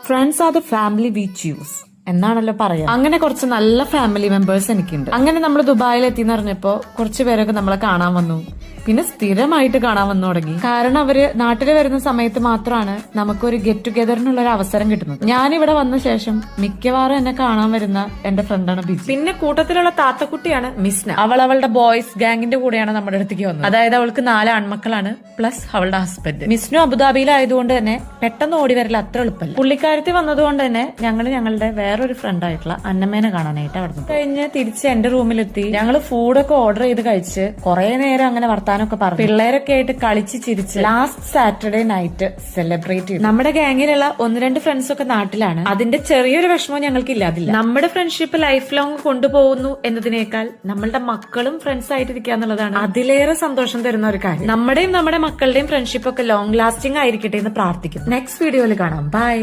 Friends are the family V choose എന്നാണല്ലോ പറയാ. അങ്ങനെ കുറച്ച് നല്ല ഫാമിലി മെമ്പേഴ്സ് എനിക്കുണ്ട്. അങ്ങനെ നമ്മൾ ദുബായിൽ എത്തിന്ന് പറഞ്ഞപ്പോ കുറച്ചു പേരൊക്കെ നമ്മളെ കാണാൻ വന്നു. പിന്നെ സ്ഥിരമായിട്ട് കാണാൻ വന്നു തുടങ്ങി. കാരണം അവര് നാട്ടിൽ വരുന്ന സമയത്ത് മാത്രമാണ് നമുക്കൊരു ഗെറ്റ് ടുഗെദറിനുള്ള ഒരു അവസരം കിട്ടുന്നത്. ഞാനിവിടെ വന്ന ശേഷം മിക്കവാറും എന്നെ കാണാൻ വരുന്ന എന്റെ ഫ്രണ്ടാണ് ബിജി. പിന്നെ കൂട്ടത്തിലുള്ള താത്തക്കുട്ടിയാണ് മിസ്ന. അവളുടെ ബോയ്സ് ഗാങ്ങിന്റെ കൂടെയാണ് നമ്മുടെ അടുത്തേക്ക് വന്നത്. അതായത് അവൾക്ക് 4 ആൺമക്കളാണ് പ്ലസ് അവളുടെ ഹസ്ബൻഡ്. മിസ്നു അബുദാബിയിലായതുകൊണ്ട് തന്നെ പെട്ടെന്ന് ഓടി വരൽ അത്ര എളുപ്പമല്ല. പുള്ളിക്കാരത്തി വന്നതുകൊണ്ട് തന്നെ ഞങ്ങളുടെ വേറൊരു ഫ്രണ്ട് ആയിട്ടുള്ള അന്നമ്മേനെ കാണാനായിട്ട് അവിടെ കഴിഞ്ഞ് തിരിച്ച് എന്റെ റൂമിലെത്തി. ഞങ്ങള് ഫുഡൊക്കെ ഓർഡർ ചെയ്ത് കഴിച്ച് കുറെ നേരം അങ്ങനെ വർത്താനൊക്കെ പറഞ്ഞു പിള്ളേരൊക്കെ ആയിട്ട് കളിച്ച് ചിരിച്ച് ലാസ്റ്റ് സാറ്റർഡേ നൈറ്റ് സെലിബ്രേറ്റ് ചെയ്തു. നമ്മുടെ ഗാങ്ങിലുള്ള 1-2 ഫ്രണ്ട്സ് ഒക്കെ നാട്ടിലാണ്. അതിന്റെ ചെറിയൊരു വിഷമം ഞങ്ങൾക്ക് ഇല്ലാതില്ല. നമ്മുടെ ഫ്രണ്ട്ഷിപ്പ് ലൈഫ് ലോങ് കൊണ്ടുപോകുന്നു എന്നതിനേക്കാൾ നമ്മളുടെ മക്കളും ഫ്രണ്ട്സ് ആയിട്ടിരിക്കുക എന്നുള്ളതാണ് അതിലേറെ സന്തോഷം തരുന്ന ഒരു കാര്യം. നമ്മുടെയും നമ്മുടെ മക്കളുടെയും ഫ്രണ്ട്ഷിപ്പ് ഒക്കെ ലോങ് ലാസ്റ്റിംഗ് ആയിരിക്കട്ടെ എന്ന് പ്രാർത്ഥിക്കുന്നു. നെക്സ്റ്റ് വീഡിയോയിൽ കാണാം. ബൈ.